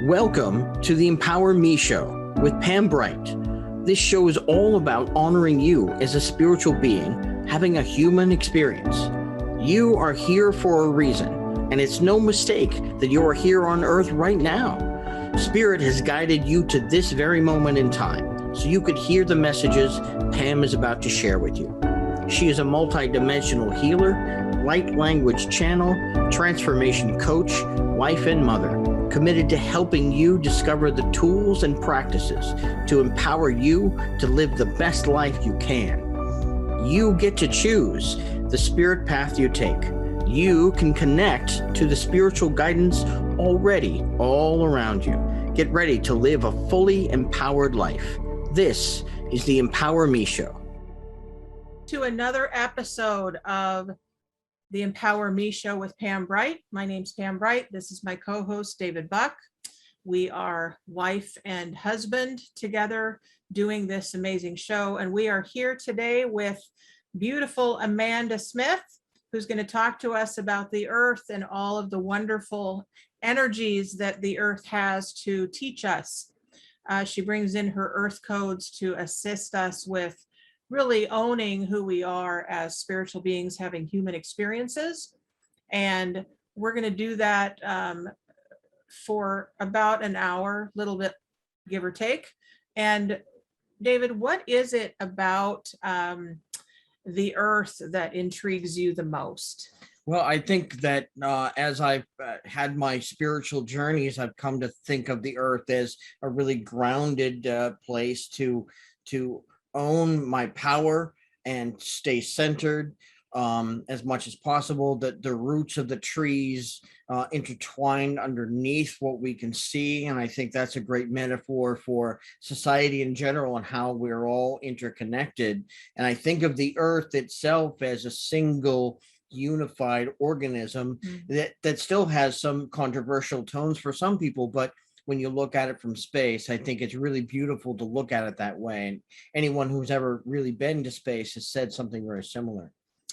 Welcome to the Empower Me Show with Pam Bright. This show is all about honoring you as a spiritual being having a human experience. You are here for a reason, and it's no mistake that you are here on Earth right now. Spirit has guided you to this very moment in time, so you could hear the messages Pam is about to share with you. She is a multidimensional healer, light language channel, transformation coach, wife, and mother, committed to helping you discover the tools and practices to empower you to live the best life you can. You get to choose the spirit path you take. You can connect to the spiritual guidance already all around you. Get ready to live a fully empowered life. This is the Empower Me Show. To another episode of the Empower Me Show with Pam Bright. My name's Pam Bright. This is my co-host, David Buck. We are wife and husband together doing this amazing show. And we are here today with beautiful Amanda Smith, who's going to talk to us about the earth and all of the wonderful energies that the earth has to teach us. She brings in her earth codes to assist us with really owning who we are as spiritual beings having human experiences. And we're going to do that for about an hour, a little bit, give or take. And David, what is it about the earth that intrigues you the most? Well, I think that as I've had my spiritual journeys, I've come to think of the earth as a really grounded place to own my power and stay centered as much as possible. That the roots of the trees intertwined underneath what we can see. And I think that's a great metaphor for society in general and how we're all interconnected. And I think of the earth itself as a single unified organism that still has some controversial tones for some people, but when you look at it from space, I think it's really beautiful to look at it that way. And anyone who's ever really been to space has said something very similar.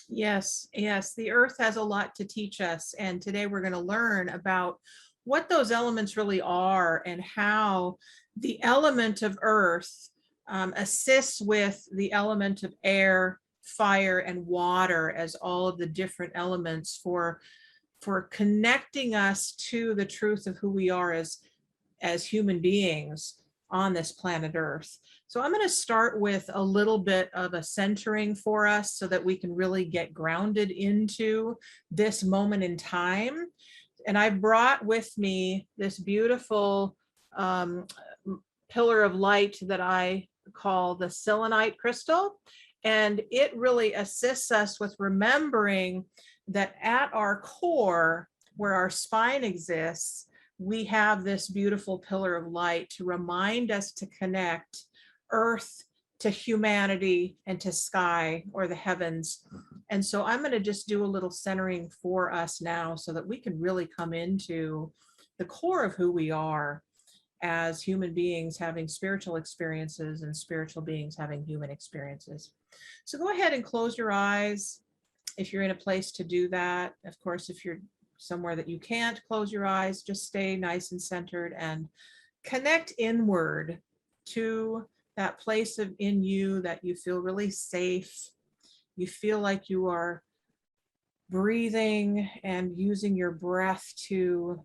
Yes. The earth has a lot to teach us. And today we're going to learn about what those elements really are and how the element of earth assists with the element of air, fire, and water as all of the different elements for connecting us to the truth of who we are as human beings on this planet Earth. So I'm going to start with a little bit of a centering for us so that we can really get grounded into this moment in time. And I brought with me this beautiful pillar of light that I call the Selenite Crystal. And it really assists us with remembering that at our core, where our spine exists, we have this beautiful pillar of light to remind us to connect earth to humanity and to sky or the heavens. And so I'm going to just do a little centering for us now so that we can really come into the core of who we are as human beings having spiritual experiences and spiritual beings having human experiences. So go ahead and close your eyes if you're in a place to do that. Of course, if you're somewhere that you can't close your eyes, just stay nice and centered and connect inward to that place in you that you feel really safe. You feel like you are breathing and using your breath to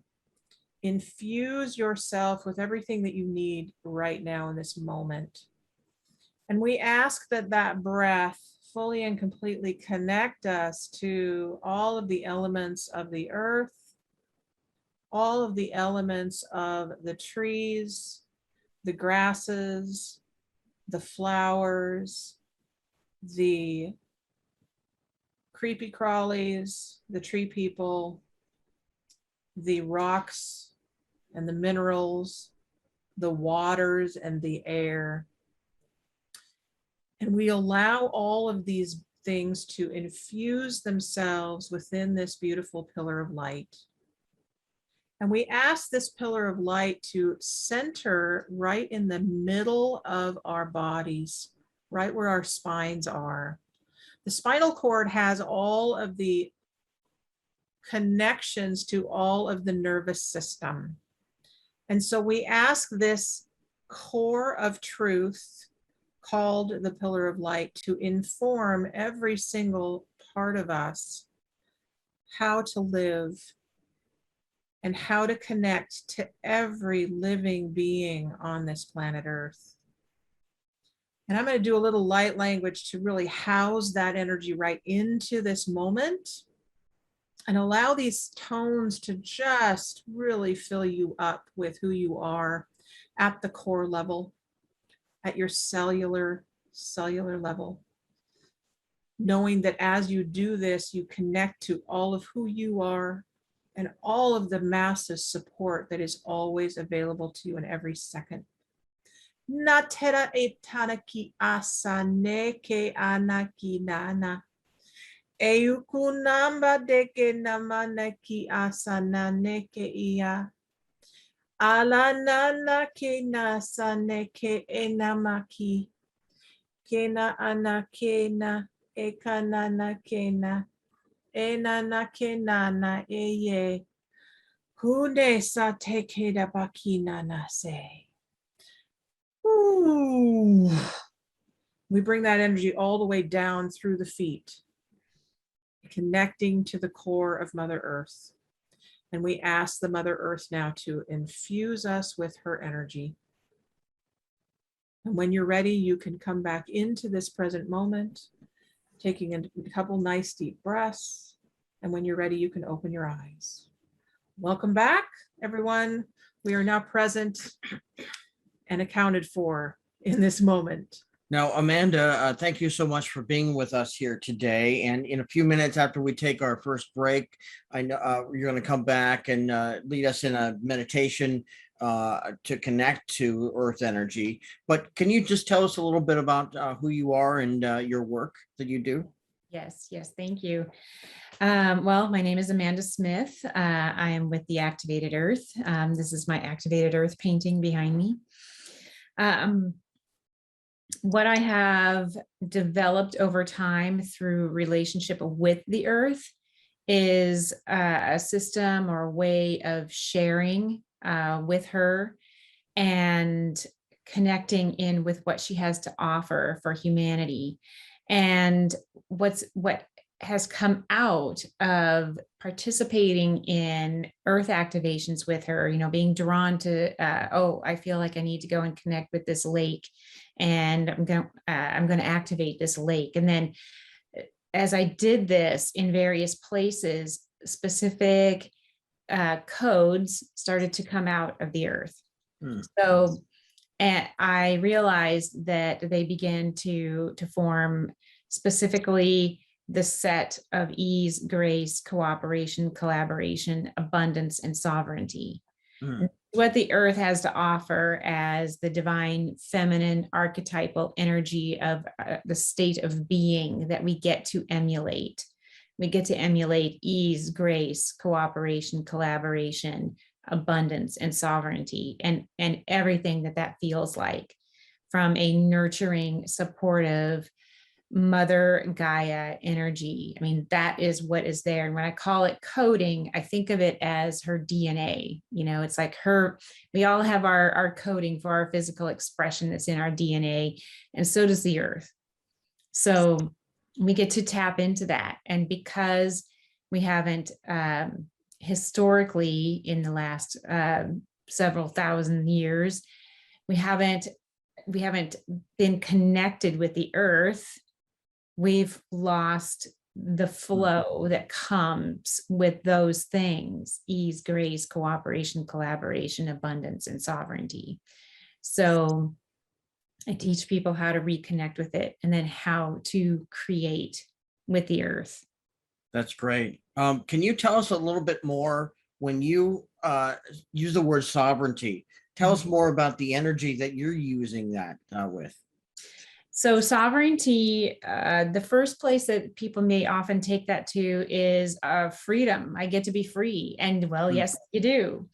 infuse yourself with everything that you need right now in this moment. And we ask that breath fully and completely connect us to all of the elements of the earth, all of the elements of the trees, the grasses, the flowers, the creepy crawlies, the tree people, the rocks and the minerals, the waters and the air. And we allow all of these things to infuse themselves within this beautiful pillar of light. And we ask this pillar of light to center right in the middle of our bodies, right where our spines are. The spinal cord has all of the connections to all of the nervous system. And so we ask this core of truth called the pillar of light to inform every single part of us how to live and how to connect to every living being on this planet Earth. And I'm going to do a little light language to really house that energy right into this moment and allow these tones to just really fill you up with who you are at the core level, at your cellular level. Knowing that as you do this, you connect to all of who you are and all of the massive support that is always available to you in every second. Natera etanaki asane ke anaki nana. Eukunamba deke namanaki asana neke ia. Alanana ke nasane ke enamaki. Kena anakena ekanana kena. Enana kenana eye. Hune sa teke da bakina na se. Ooh. We bring that energy all the way down through the feet, connecting to the core of Mother Earth. And we ask the Mother Earth now to infuse us with her energy. And when you're ready, you can come back into this present moment, taking a couple nice deep breaths. And when you're ready, you can open your eyes. Welcome back, everyone. We are now present and accounted for in this moment. Now, Amanda, thank you so much for being with us here today. And in a few minutes after we take our first break, I know you're going to come back and lead us in a meditation to connect to Earth energy. But can you just tell us a little bit about who you are and your work that you do? Yes, thank you. Well, my name is Amanda Smith. I am with the Activated Earth. This is my Activated Earth painting behind me. What I have developed over time through relationship with the earth is a system or a way of sharing with her and connecting in with what she has to offer for humanity. And what has come out of participating in earth activations with her, being drawn to, I feel like I need to go and connect with this lake, and I'm going to activate this lake. And then as I did this in various places, specific codes started to come out of the earth. So, and I realized that they began to form specifically the set of ease, grace, cooperation, collaboration, abundance, and sovereignty. What the earth has to offer as the divine feminine archetypal energy of the state of being that we get to emulate. We get to emulate ease, grace, cooperation, collaboration, abundance, and sovereignty, and everything that feels like, from a nurturing, supportive, Mother Gaia energy. I mean, that is what is there. And when I call it coding, I think of it as her DNA. It's like we all have our coding for our physical expression that's in our DNA, and so does the earth. So we get to tap into that. And because we haven't historically in the last several thousand years, we haven't been connected with the earth, we've lost the flow that comes with those things: ease, grace, cooperation, collaboration, abundance, and sovereignty. So I teach people how to reconnect with it and then how to create with the earth. That's great. Can you tell us a little bit more when you use the word sovereignty? Tell us more about the energy that you're using that with. So sovereignty, the first place that people may often take that to is freedom. I get to be free. And well, yes, you do.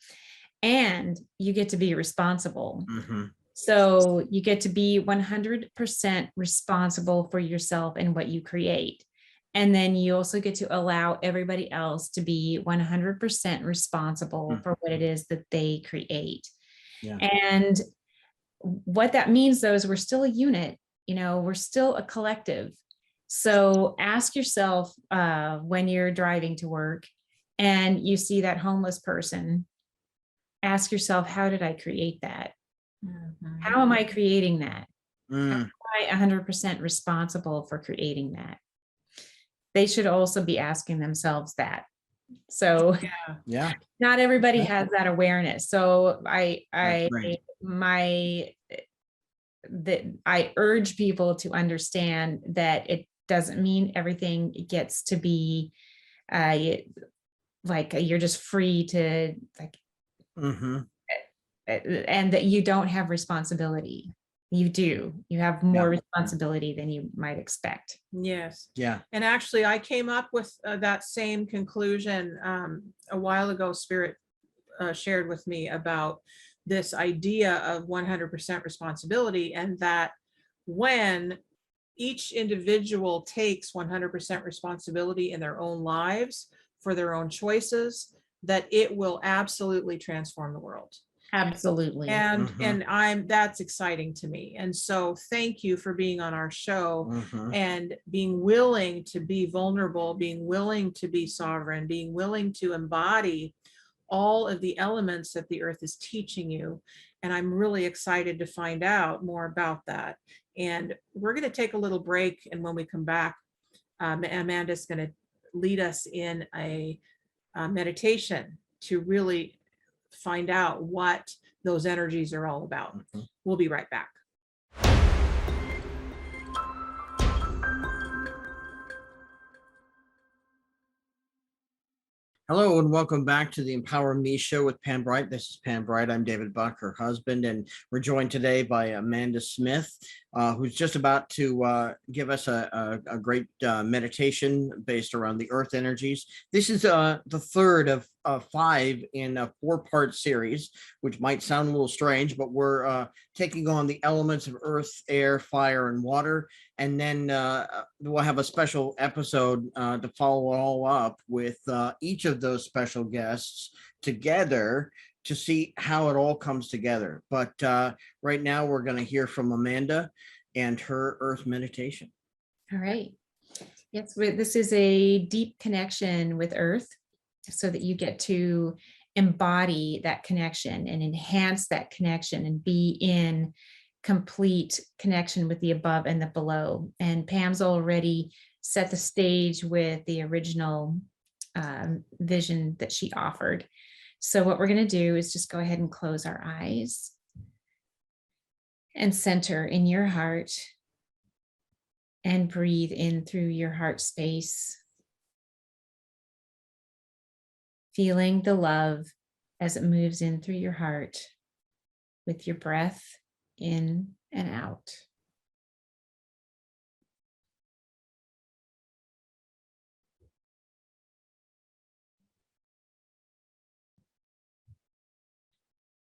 And you get to be responsible. Mm-hmm. So you get to be 100% responsible for yourself and what you create. And then you also get to allow everybody else to be 100% responsible for what it is that they create. Yeah. And what that means, though, is we're still a unit, we're still a collective. So ask yourself when you're driving to work and you see that homeless person, ask yourself, how did I create that? How am I creating that? How am I 100% responsible for creating that? They should also be asking themselves that. So Yeah. not everybody has that awareness. So I urge people to understand that it doesn't mean everything gets to be like you're just free to like, and that you don't have responsibility. You do. You have more responsibility than you might expect. Yes. Yeah. And actually, I came up with that same conclusion a while ago. Spirit shared with me about this idea of 100% responsibility, and that when each individual takes 100% responsibility in their own lives for their own choices, that it will absolutely transform the world. Absolutely. And that's exciting to me. And so thank you for being on our show and being willing to be vulnerable, being willing to be sovereign, being willing to embody all of the elements that the earth is teaching you. And I'm really excited to find out more about that. And we're going to take a little break. And when we come back, Amanda's going to lead us in a meditation to really find out what those energies are all about. We'll be right back. Hello and welcome back to the Empower Me show with Pam Bright. This is Pam Bright. I'm David Buck, her husband, and we're joined today by Amanda Smith, who's just about to give us a great meditation based around the earth energies. This is the third of 5 in a 4-part series, which might sound a little strange, but we're taking on the elements of earth, air, fire, and water. And then we'll have a special episode to follow it all up with each of those special guests together to see how it all comes together. But right now we're going to hear from Amanda and her earth meditation. All right. Yes, this is a deep connection with earth so that you get to embody that connection and enhance that connection and be in complete connection with the above and the below. And Pam's already set the stage with the original vision that she offered. So what we're going to do is just go ahead and close our eyes and center in your heart and breathe in through your heart space, feeling the love as it moves in through your heart with your breath in and out.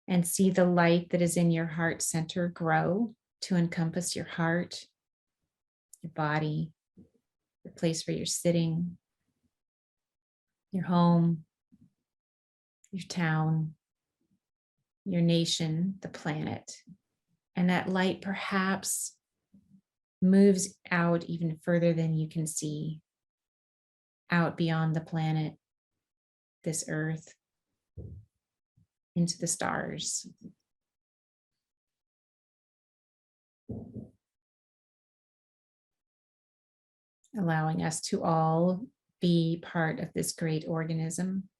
And see the light that is in your heart center grow to encompass your heart, your body, the place where you're sitting, your home, your town, your nation, the planet. And that light perhaps moves out even further than you can see, out beyond the planet, this earth, into the stars. Allowing us to all be part of this great organism.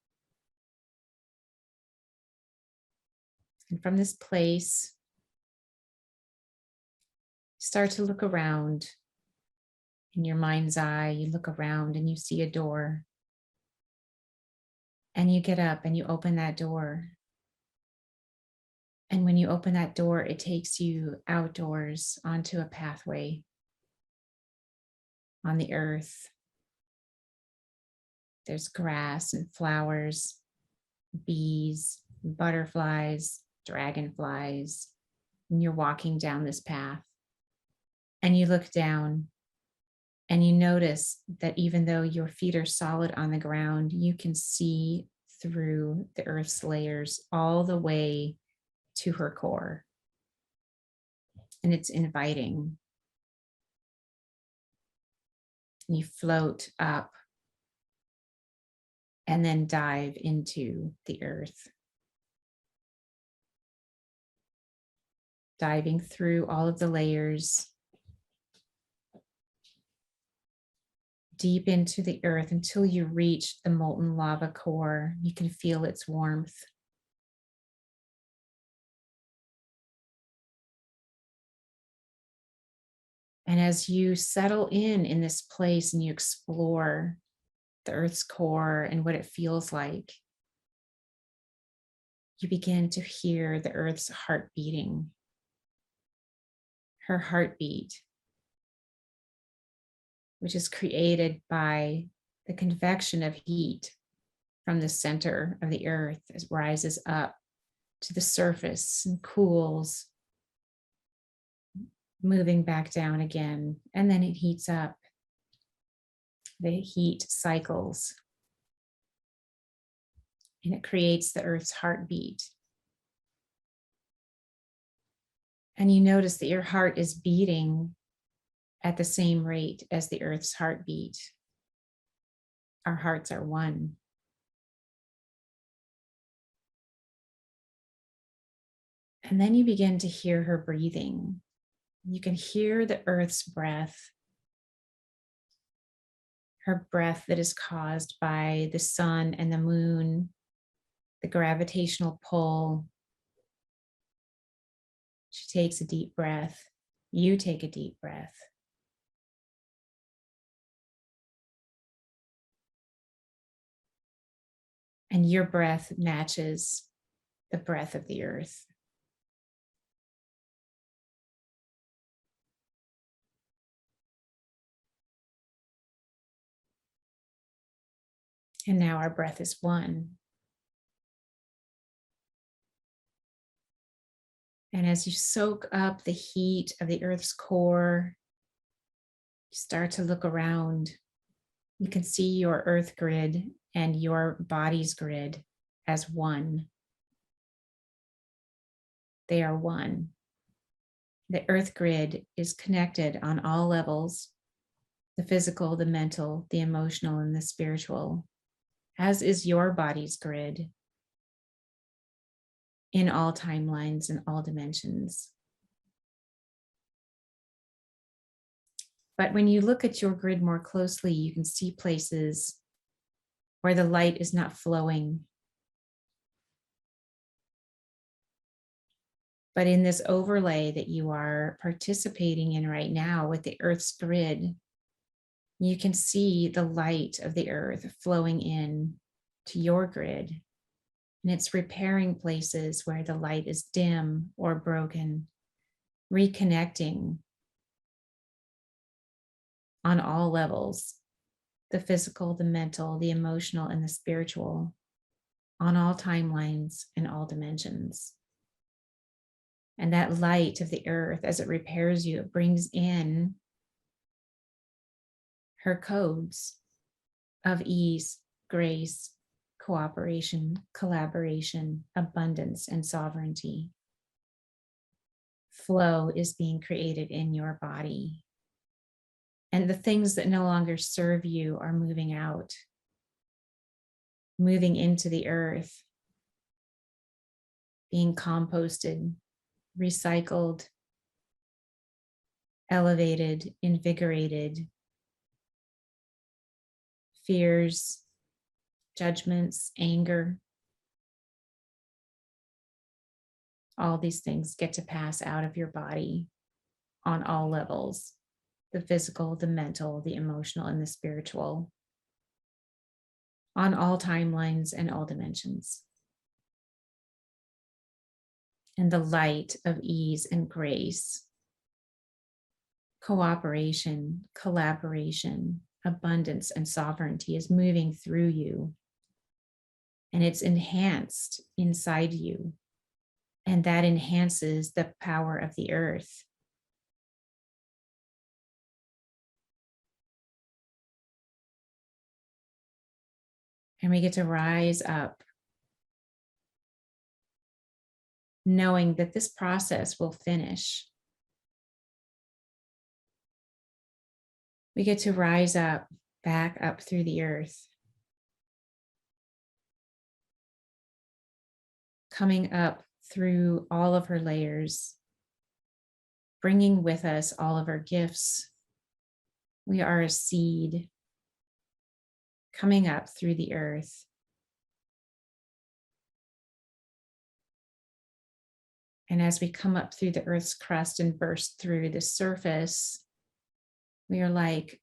And from this place, start to look around. In your mind's eye, you look around and you see a door. And you get up and you open that door. And when you open that door, it takes you outdoors onto a pathway on the earth. There's grass and flowers, bees, butterflies, dragonflies, and you're walking down this path. And you look down and you notice that even though your feet are solid on the ground, you can see through the earth's layers all the way to her core. And it's inviting. You float up and then dive into the earth. Diving through all of the layers, deep into the earth until you reach the molten lava core. You can feel its warmth. And as you settle in this place and you explore the earth's core and what it feels like, you begin to hear the earth's heart beating. Her heartbeat, which is created by the convection of heat from the center of the earth as it rises up to the surface and cools, moving back down again, and then it heats up. The heat cycles, and it creates the earth's heartbeat. And you notice that your heart is beating at the same rate as the earth's heartbeat. Our hearts are one. And then you begin to hear her breathing. You can hear the earth's breath, her breath that is caused by the sun and the moon, the gravitational pull. She takes a deep breath. You take a deep breath. And your breath matches the breath of the earth. And now our breath is one. And as you soak up the heat of the earth's core, you start to look around. You can see your earth grid and your body's grid as one. They are one. The earth grid is connected on all levels, the physical, the mental, the emotional, and the spiritual, as is your body's grid in all timelines and all dimensions. But when you look at your grid more closely, you can see places where the light is not flowing. But in this overlay that you are participating in right now with the Earth's grid, you can see the light of the earth flowing in to your grid. And it's repairing places where the light is dim or broken, reconnecting on all levels, the physical, the mental, the emotional, and the spiritual, on all timelines and all dimensions. And that light of the earth, as it repairs you, it brings in her codes of ease, grace, cooperation, collaboration, abundance, and sovereignty. Flow is being created in your body. And the things that no longer serve you are moving out, moving into the earth, being composted, recycled, elevated, invigorated. Fears, judgments, anger, all these things get to pass out of your body on all levels, the physical, the mental, the emotional, and the spiritual, on all timelines and all dimensions. And the light of ease and grace cooperation, collaboration, abundance, and sovereignty is moving through you. And it's enhanced inside you. And that enhances the power of the earth. And we get to rise up, knowing that this process will finish. We get to rise up, back up through the earth, coming up through all of her layers, bringing with us all of our gifts. We are a seed coming up through the earth. And as we come up through the earth's crust and burst through the surface, we are like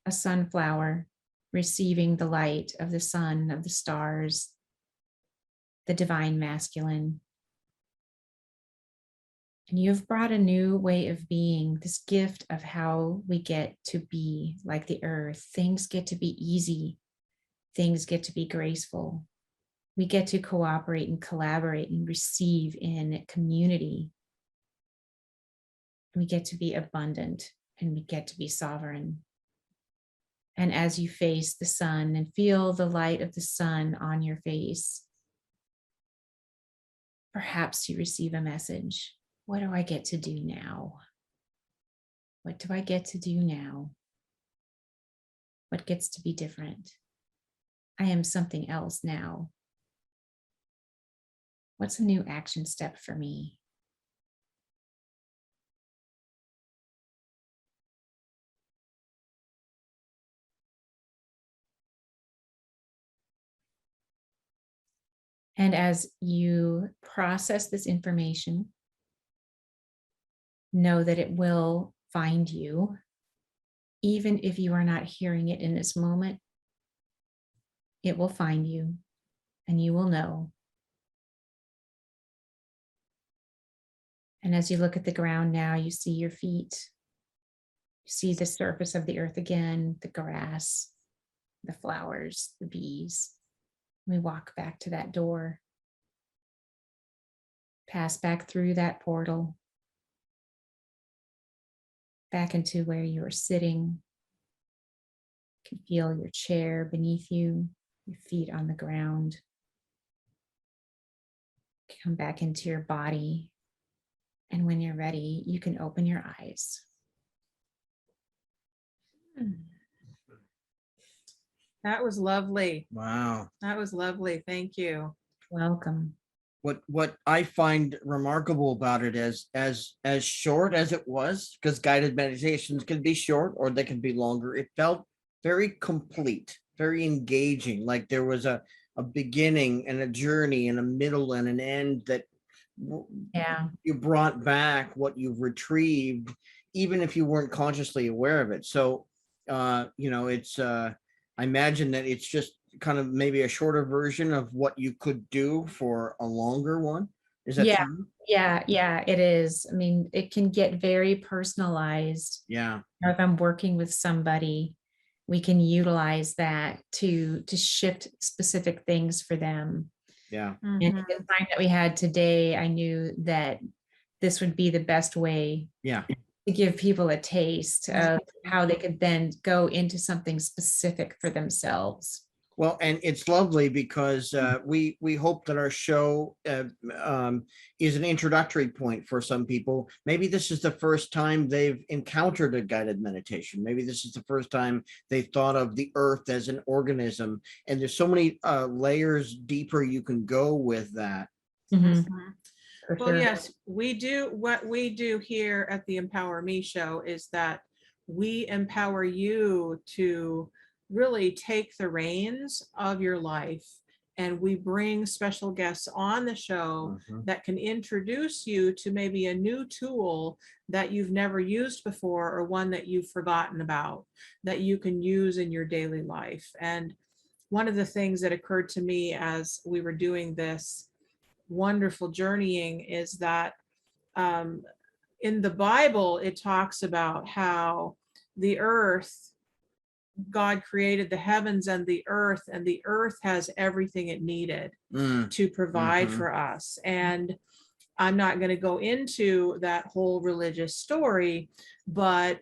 a sunflower receiving the light of the sun, of the stars, the divine masculine. And you've brought a new way of being, this gift of how we get to be like the earth. Things get to be easy. Things get to be graceful. We get to cooperate and collaborate and receive in community. We get to be abundant and we get to be sovereign. And as you face the sun and feel the light of the sun on your face, perhaps you receive a message. What do I get to do now? What do I get to do now? What gets to be different? I am something else now. What's a new action step for me? And as you process this information, know that it will find you, even if you are not hearing it in this moment. It will find you and you will know. And as you look at the ground now, you see your feet. You see the surface of the earth again, the grass, the flowers, the bees. We walk back to that door, pass back through that portal, back into where you are sitting. You can feel your chair beneath you, your feet on the ground. Come back into your body. And when you're ready, you can open your eyes. That was lovely. Wow. That was lovely. Thank you. Welcome. What I find remarkable about it as short as it was, because guided meditations can be short or they can be longer, it felt very complete, very engaging, like there was a beginning and a journey and a middle and an end that Yeah. you brought back what you've retrieved, even if you weren't consciously aware of it. So it's I imagine that it's just kind of maybe a shorter version of what you could do for a longer one. Is that Yeah. true? Yeah, it is. I mean, it can get very personalized. Yeah. If I'm working with somebody, we can utilize that to shift specific things for them. Yeah. And the time that we had today, I knew that this would be the best way Yeah. to give people a taste of how they could then go into something specific for themselves. Well, and it's lovely because we hope that our show is an introductory point for some people. Maybe this is the first time they've encountered a guided meditation. Maybe this is the first time they've thought of the earth as an organism. And there's so many layers deeper you can go with that. Mhm. Well, yes, we do. What we do here at the Empower Me show is that we empower you to really take the reins of your life. And we bring special guests on the show that can introduce you to maybe a new tool that you've never used before, or one that you've forgotten about that you can use in your daily life. And one of the things that occurred to me as we were doing this wonderful journeying is that in the Bible, it talks about how the earth, God created the heavens and the earth has everything it needed to provide for us. And I'm not going to go into that whole religious story, but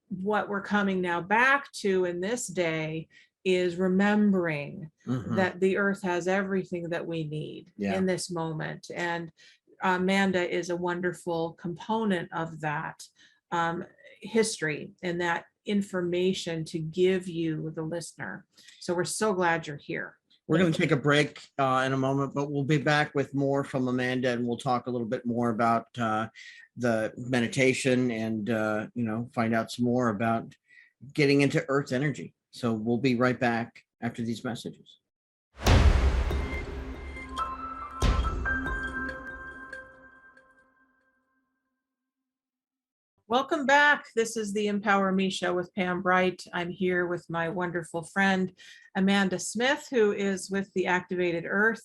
what we're coming now back to in this day is remembering that the earth has everything that we need in this moment. And Amanda is a wonderful component of that history and that information to give you, the listener. So we're so glad you're here. We're going to take a break in a moment, but we'll be back with more from Amanda, and we'll talk a little bit more about the meditation and, find out some more about getting into earth energy. So we'll be right back after these messages. Welcome back. This is the Empower Me Show with Pam Bright. I'm here with my wonderful friend, Amanda Smith, who is with the Activated Earth,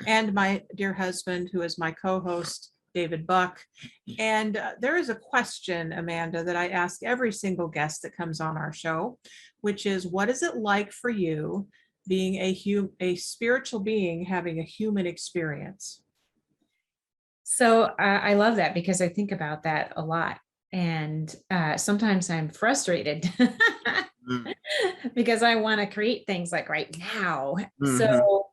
and my dear husband, who is my co-host, David Buck. And there is a question, Amanda, that I ask every single guest that comes on our show, which is, what is it like for you being a spiritual being having a human experience? So I love that, because I think about that a lot. And sometimes I'm frustrated because I want to create things like right now. So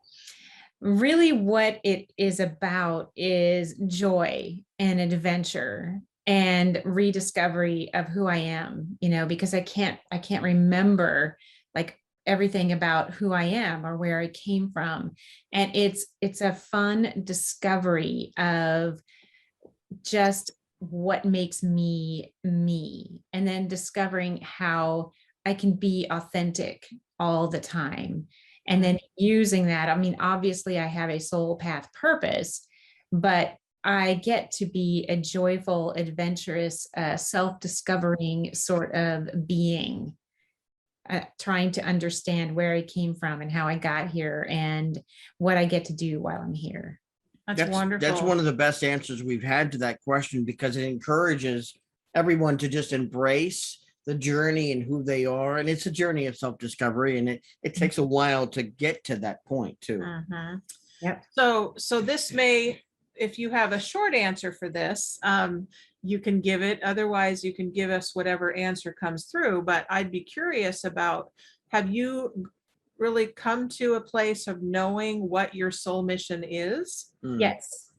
really what it is about is joy and adventure and rediscovery of who I am, because I can't remember like everything about who I am or where I came from. And it's a fun discovery of just what makes me me, and then discovering how I can be authentic all the time. And then using that, obviously I have a soul path purpose, but I get to be a joyful, adventurous, self-discovering sort of being, trying to understand where I came from and how I got here and what I get to do while I'm here. That's wonderful. That's one of the best answers we've had to that question, because it encourages everyone to just embrace the journey and who they are. And it's a journey of self-discovery, and it takes a while to get to that point too. Yep. So this may, if you have a short answer for this, you can give it. Otherwise, you can give us whatever answer comes through. But I'd be curious about, have you really come to a place of knowing what your soul mission is? Yes.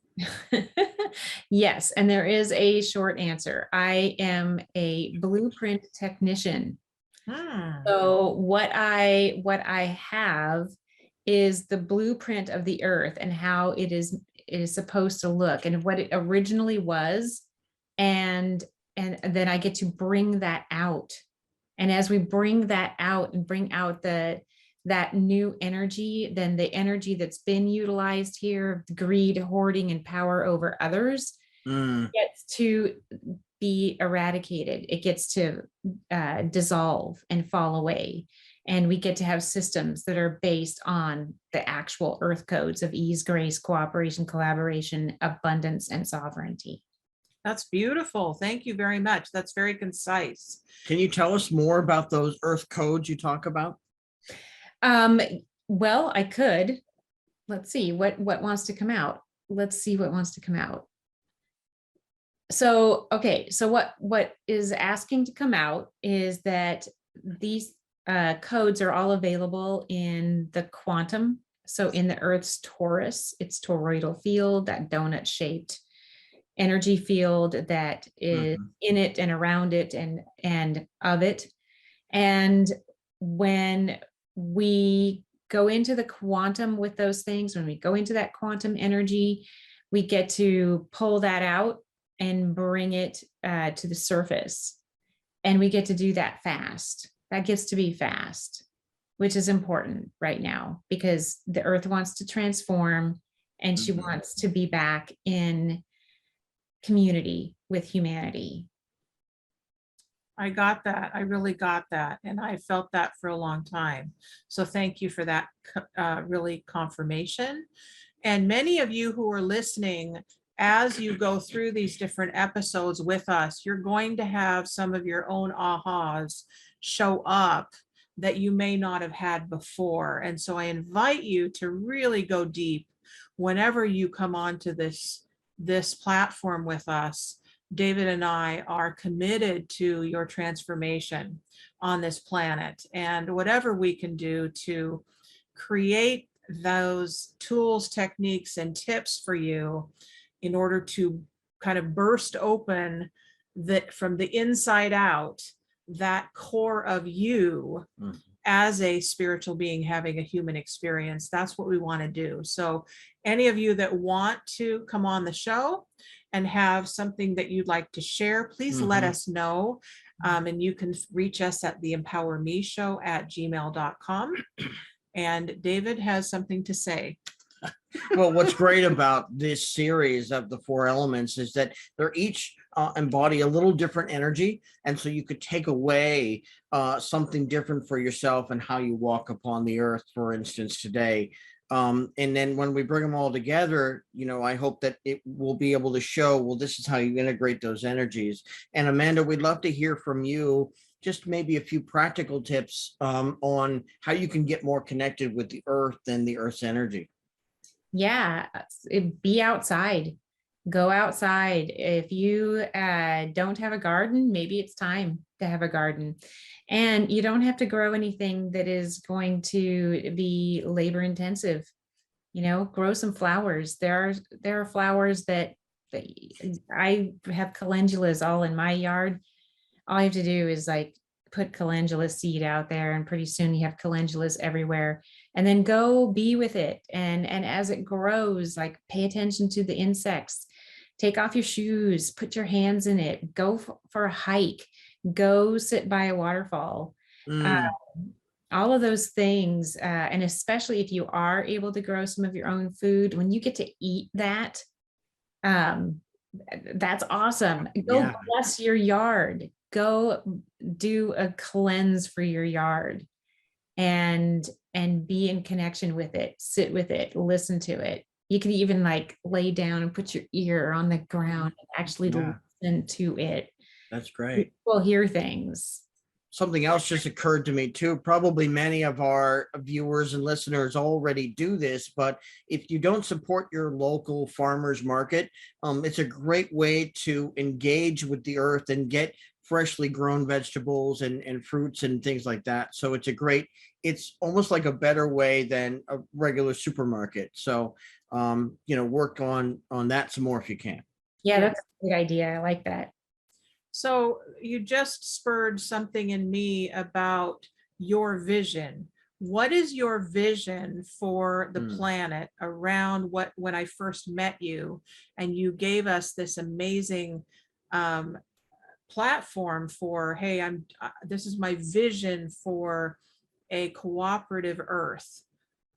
Yes. And there is a short answer. I am a blueprint technician. So what I have is the blueprint of the earth and how it is supposed to look and what it originally was. And then I get to bring that out. And as we bring that out and bring out that new energy, then the energy that's been utilized here, greed, hoarding, and power over others, gets to be eradicated. It gets to dissolve and fall away. And we get to have systems that are based on the actual earth codes of ease, grace, cooperation, collaboration, abundance, and sovereignty. That's beautiful. Thank you very much. That's very concise. Can you tell us more about those earth codes you talk about? Well, I could. Let's see what wants to come out. Let's see what wants to come out. So, okay. So what is asking to come out is that these codes are all available in the quantum. So in the Earth's torus, its toroidal field, that donut shaped energy field that is in it and around it and of it. And when we go into the quantum with those things, when we go into that quantum energy, we get to pull that out and bring it to the surface. And we get to do that fast. That gets to be fast, which is important right now because the earth wants to transform and she wants to be back in community with humanity. I got that. I really got that. And I felt that for a long time. So thank you for that really confirmation. And many of you who are listening as you go through these different episodes with us, you're going to have some of your own ahas show up that you may not have had before. And so I invite you to really go deep whenever you come onto this platform with us. David and I are committed to your transformation on this planet, and whatever we can do to create those tools, techniques, and tips for you in order to kind of burst open that from the inside out, that core of you as a spiritual being having a human experience. That's what we want to do. So any of you that want to come on the show and have something that you'd like to share, please let us know. And you can reach us at theempowermeshow@gmail.com. And David has something to say. Well, what's great about this series of the 4 elements is that they're each embody a little different energy. And so you could take away something different for yourself and how you walk upon the earth, for instance, today. And then when we bring them all together, I hope that it will be able to show, well, this is how you integrate those energies. And Amanda, we'd love to hear from you, just maybe a few practical tips on how you can get more connected with the earth and the earth's energy. Yeah, be outside. Go outside. If you don't have a garden, maybe it's time to have a garden. And you don't have to grow anything that is going to be labor intensive. Grow some flowers. There are flowers that I have calendulas all in my yard. All you have to do is put calendula seed out there, and pretty soon you have calendulas everywhere. And then go be with it. And as it grows, pay attention to the insects. Take off your shoes, put your hands in it, go for a hike, go sit by a waterfall. All of those things. And especially if you are able to grow some of your own food, when you get to eat that, that's awesome. Go bless your yard. Go do a cleanse for your yard and be in connection with it, sit with it, listen to it. You can even lay down and put your ear on the ground and actually listen to it. That's great. We'll hear things. Something else just occurred to me too. Probably many of our viewers and listeners already do this, but if you don't support your local farmers market, it's a great way to engage with the earth and get freshly grown vegetables and fruits and things like that. So it's almost like a better way than a regular supermarket. So, work on that some more if you can. Yeah, that's a good idea. I like that. So you just spurred something in me about your vision. What is your vision for the planet around when I first met you and you gave us this amazing platform for, hey, this is my vision for a cooperative earth.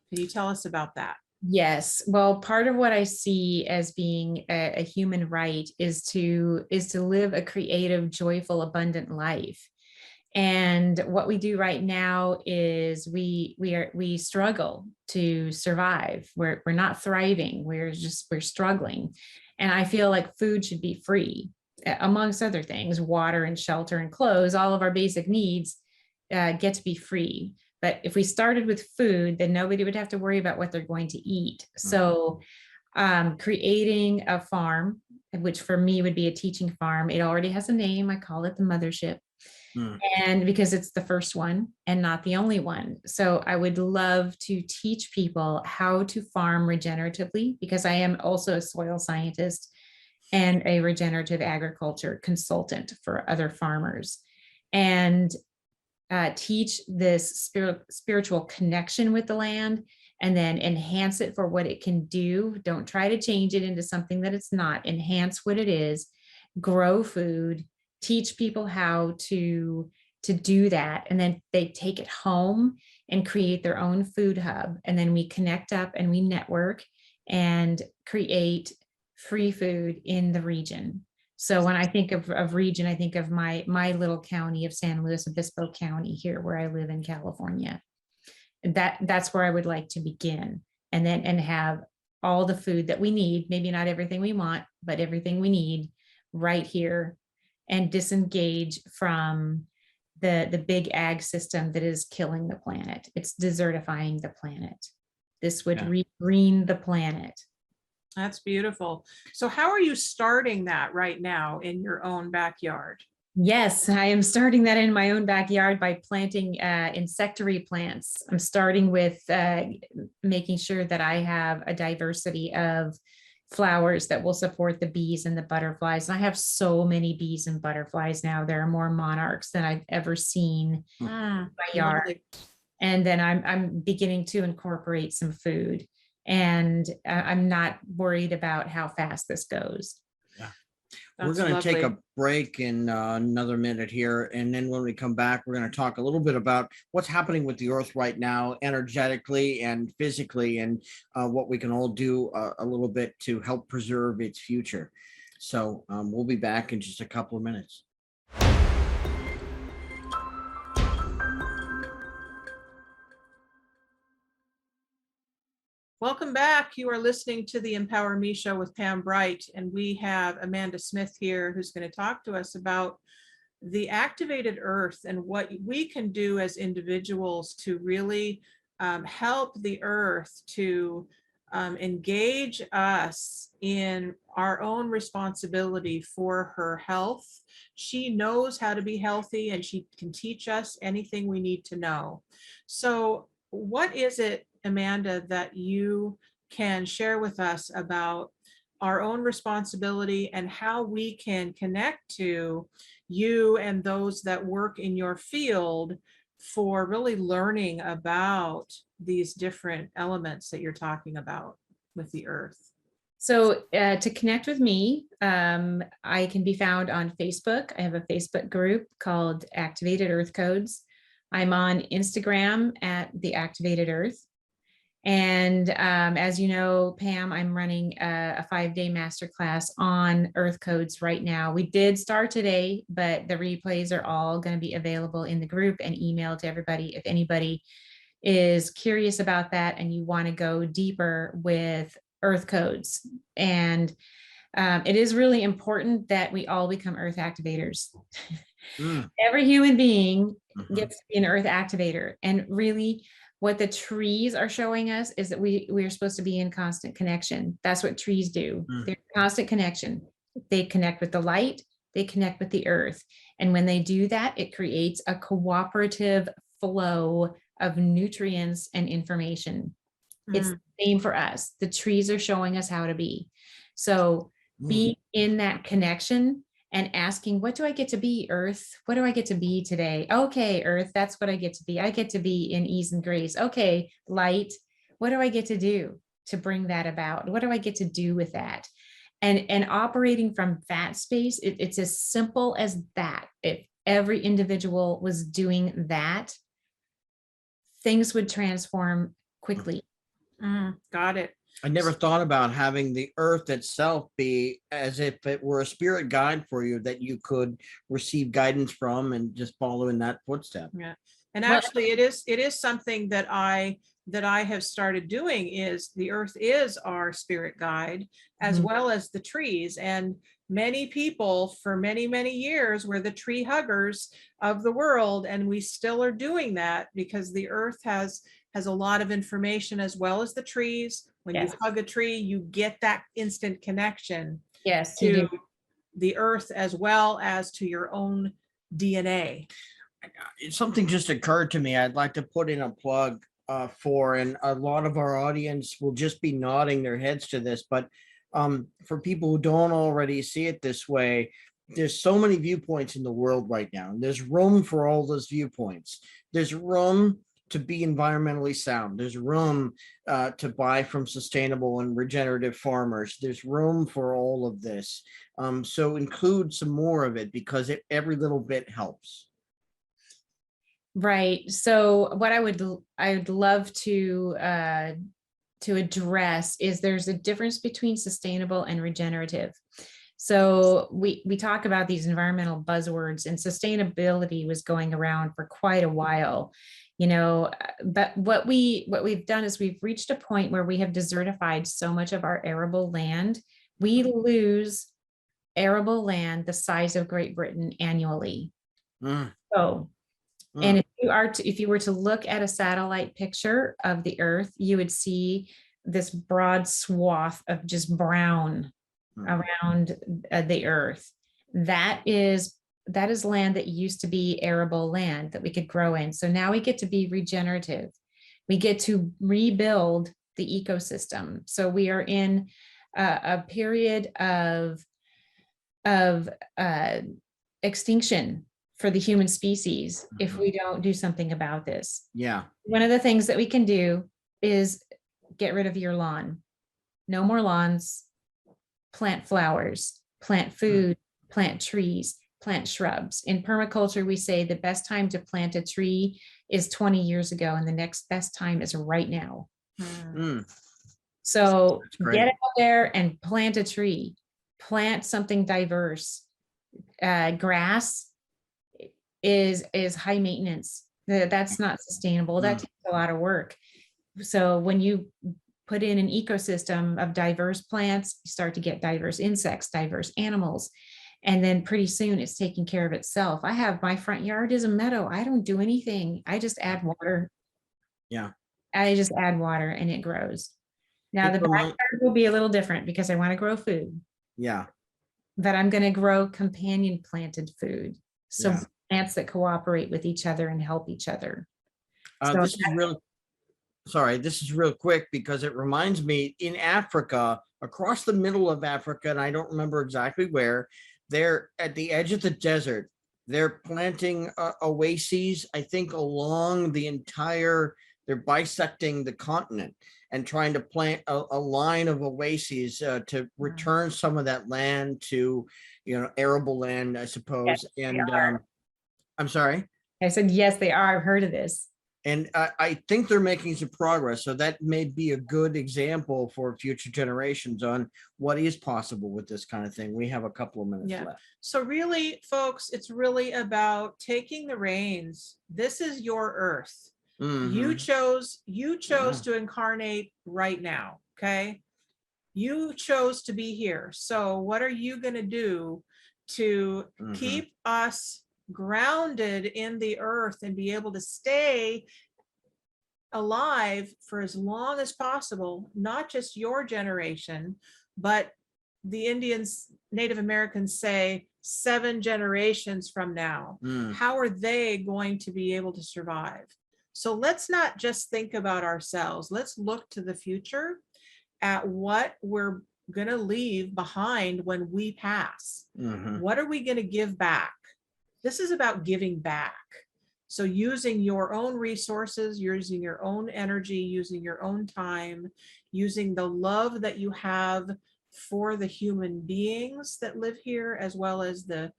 Can you tell us about that? Yes. Well, part of what I see as being a human right is to live a creative, joyful, abundant life. And what we do right now is we struggle to survive. We're not thriving. We're struggling. And I feel like food should be free, amongst other things, water and shelter and clothes. All of our basic needs get to be free. But if we started with food, then nobody would have to worry about what they're going to eat. So creating a farm, which for me would be a teaching farm, it already has a name. I call it the mothership. And because it's the first one and not the only one. So I would love to teach people how to farm regeneratively, because I am also a soil scientist and a regenerative agriculture consultant for other farmers. And teach this spiritual connection with the land, and then enhance it for what it can do. Don't try to change it into something that it's not. Enhance what it is, grow food, teach people how to do that. And then they take it home and create their own food hub. And then we connect up and we network and create free food in the region. So when I think of region, I think of my little county of San Luis Obispo County here, where I live in California. That's where I would like to begin, and have all the food that we need, maybe not everything we want, but everything we need right here, and disengage from the big ag system that is killing the planet. It's desertifying the planet. This would green the planet. That's beautiful. So how are you starting that right now in your own backyard? Yes, I am starting that in my own backyard by planting insectary plants. I'm starting with making sure that I have a diversity of flowers that will support the bees and the butterflies. And I have so many bees and butterflies now. There are more monarchs than I've ever seen in my yard. Lovely. And then I'm beginning to incorporate some food, and I'm not worried about how fast this goes. We're going to take a break in another minute here. And then when we come back, we're going to talk a little bit about what's happening with the earth right now, energetically and physically, and what we can all do a little bit to help preserve its future. So we'll be back in just a couple of minutes. Welcome back. You are listening to the Empower Me Show with Pam Bright, and we have Amanda Smith here who's going to talk to us about the activated earth and what we can do as individuals to really help the earth to engage us in our own responsibility for her health. She knows how to be healthy, and she can teach us anything we need to know. So what is it, Amanda, that you can share with us about our own responsibility and how we can connect to you and those that work in your field for really learning about these different elements that you're talking about with the earth? So to connect with me, I can be found on Facebook. I have a Facebook group called Activated Earth Codes. I'm on Instagram at The Activated Earth. And as you know, Pam, I'm running a 5-day masterclass on earth codes right now. We did start today, but the replays are all going to be available in the group and emailed to everybody. If anybody is curious about that and you want to go deeper with earth codes. And it is really important that we all become earth activators. Every human being gets to be an earth activator. And really, what the trees are showing us is that we are supposed to be in constant connection. That's what trees do. They're in constant connection. They connect with the light, they connect with the earth. And when they do that, it creates a cooperative flow of nutrients and information. It's the same for us. The trees are showing us how to be. So be in that connection and asking, what do I get to be, Earth? What do I get to be today? Okay, Earth, that's what I get to be. I get to be in ease and grace. Okay, light, what do I get to do to bring that about? What do I get to do with that? And operating from that space, it's as simple as that. If every individual was doing that, things would transform quickly. Got it. I never thought about having the earth itself be as if it were a spirit guide for you that you could receive guidance from and just follow in that footstep. Yeah. And actually it is something that I have started doing. Is the earth is our spirit guide as well as the trees. And many people for many, many years were the tree huggers of the world. And we still are doing that because the earth has a lot of information as well as the trees. When you hug a tree, you get that instant connection to the earth as well as to your own DNA. Something just occurred to me. I'd like to put in a plug for, and a lot of our audience will just be nodding their heads to this, but for people who don't already see it this way, there's so many viewpoints in the world right now. And there's room for all those viewpoints. There's room to be environmentally sound. There's room to buy from sustainable and regenerative farmers. There's room for all of this. So include some more of it because every little bit helps. Right. So what I would love to address is there's a difference between sustainable and regenerative. So we talk about these environmental buzzwords, and sustainability was going around for quite a while. But what we've done is we've reached a point where we have desertified so much of our arable land. We lose arable land the size of Great Britain annually. So, and if you were to look at a satellite picture of the Earth, you would see this broad swath of just brown around the Earth. That is land that used to be arable land that we could grow in. So now we get to be regenerative. We get to rebuild the ecosystem. So we are in a period of extinction for the human species if we don't do something about this. Yeah. One of the things that we can do is get rid of your lawn. No more lawns. Plant flowers, plant food, plant trees, plant shrubs. In permaculture, we say the best time to plant a tree is 20 years ago, and the next best time is right now. So get out there and plant a tree, plant something diverse. Grass is high maintenance. That's not sustainable. That takes a lot of work. So when you put in an ecosystem of diverse plants, you start to get diverse insects, diverse animals, and then pretty soon it's taking care of itself. I have my front yard is a meadow. I don't do anything. I just add water. Yeah. I just add water and it grows. Now the backyard will be a little different because I want to grow food. Yeah. But I'm going to grow companion planted food. So plants that cooperate with each other and help each other. This is real quick because it reminds me in Africa, across the middle of Africa, and I don't remember exactly where, they're at the edge of the desert. They're planting oases, I think, along the entire, they're bisecting the continent and trying to plant a line of oases to return some of that land to, arable land, I suppose. Yes, and I'm sorry. I said, yes, they are. I've heard of this. And I think they're making some progress. So that may be a good example for future generations on what is possible with this kind of thing. We have a couple of minutes left. So really, folks, it's really about taking the reins. This is your earth. You chose to incarnate right now. Okay. You chose to be here. So what are you going to do to keep us grounded in the earth and be able to stay alive for as long as possible, not just your generation, but the Indians, Native Americans say 7 generations from now. How are they going to be able to survive? So let's not just think about ourselves. Let's look to the future at what we're going to leave behind when we pass. What are we going to give back? This is about giving back. So using your own resources, using your own energy, using your own time, using the love that you have for the human beings that live here, as well as the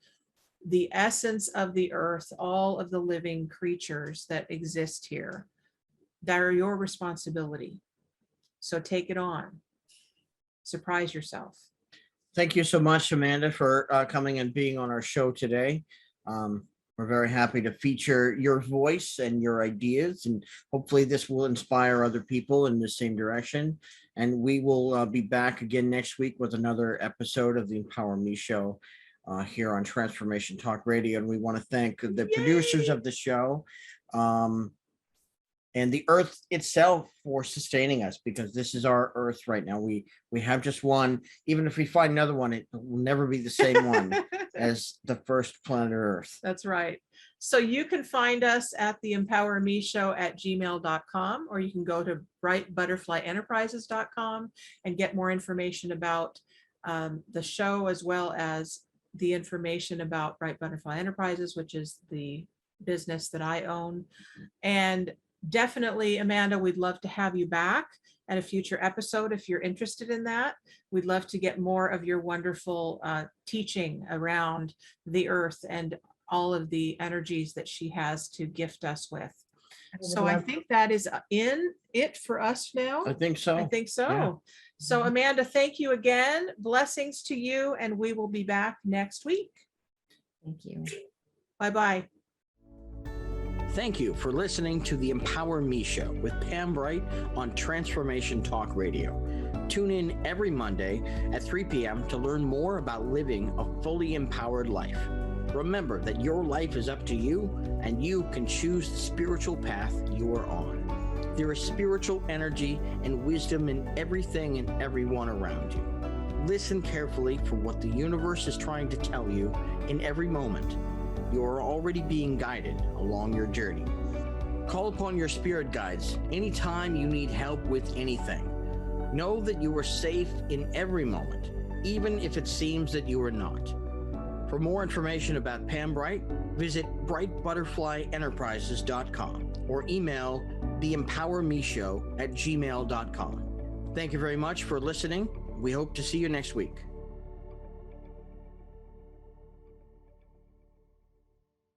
essence of the earth, all of the living creatures that exist here, that are your responsibility. So take it on. Surprise yourself. Thank you so much, Amanda, for coming and being on our show today. We're very happy to feature your voice and your ideas, and hopefully this will inspire other people in the same direction. And we will be back again next week with another episode of the Empower Me Show here on Transformation Talk Radio. And we want to thank the producers of the show and the earth itself for sustaining us, because this is our earth right now. We have just one. Even if we find another one, it will never be the same one as the first planet Earth. That's right. So you can find us at the Empower Me Show at gmail.com, or you can go to brightbutterflyenterprises.com and get more information about the show, as well as the information about Bright Butterfly Enterprises, which is the business that I own. And definitely, Amanda, we'd love to have you back at a future episode if you're interested in that. We'd love to get more of your wonderful teaching around the earth and all of the energies that she has to gift us with. So I think that is it for us now. I think so. Yeah. So Amanda, thank you again. Blessings to you, and we will be back next week. Thank you. Bye-bye. Thank you for listening to the Empower Me Show with Pam Bright on Transformation Talk Radio. Tune in every Monday at 3 p.m. to learn more about living a fully empowered life. Remember that your life is up to you, and you can choose the spiritual path you are on. There is spiritual energy and wisdom in everything and everyone around you. Listen carefully for what the universe is trying to tell you in every moment. You are already being guided along your journey. Call upon your spirit guides anytime you need help with anything. Know that you are safe in every moment, even if it seems that you are not. For more information about Pam Bright, visit brightbutterflyenterprises.com or email theempowermeshow@gmail.com. Thank you very much for listening. We hope to see you next week.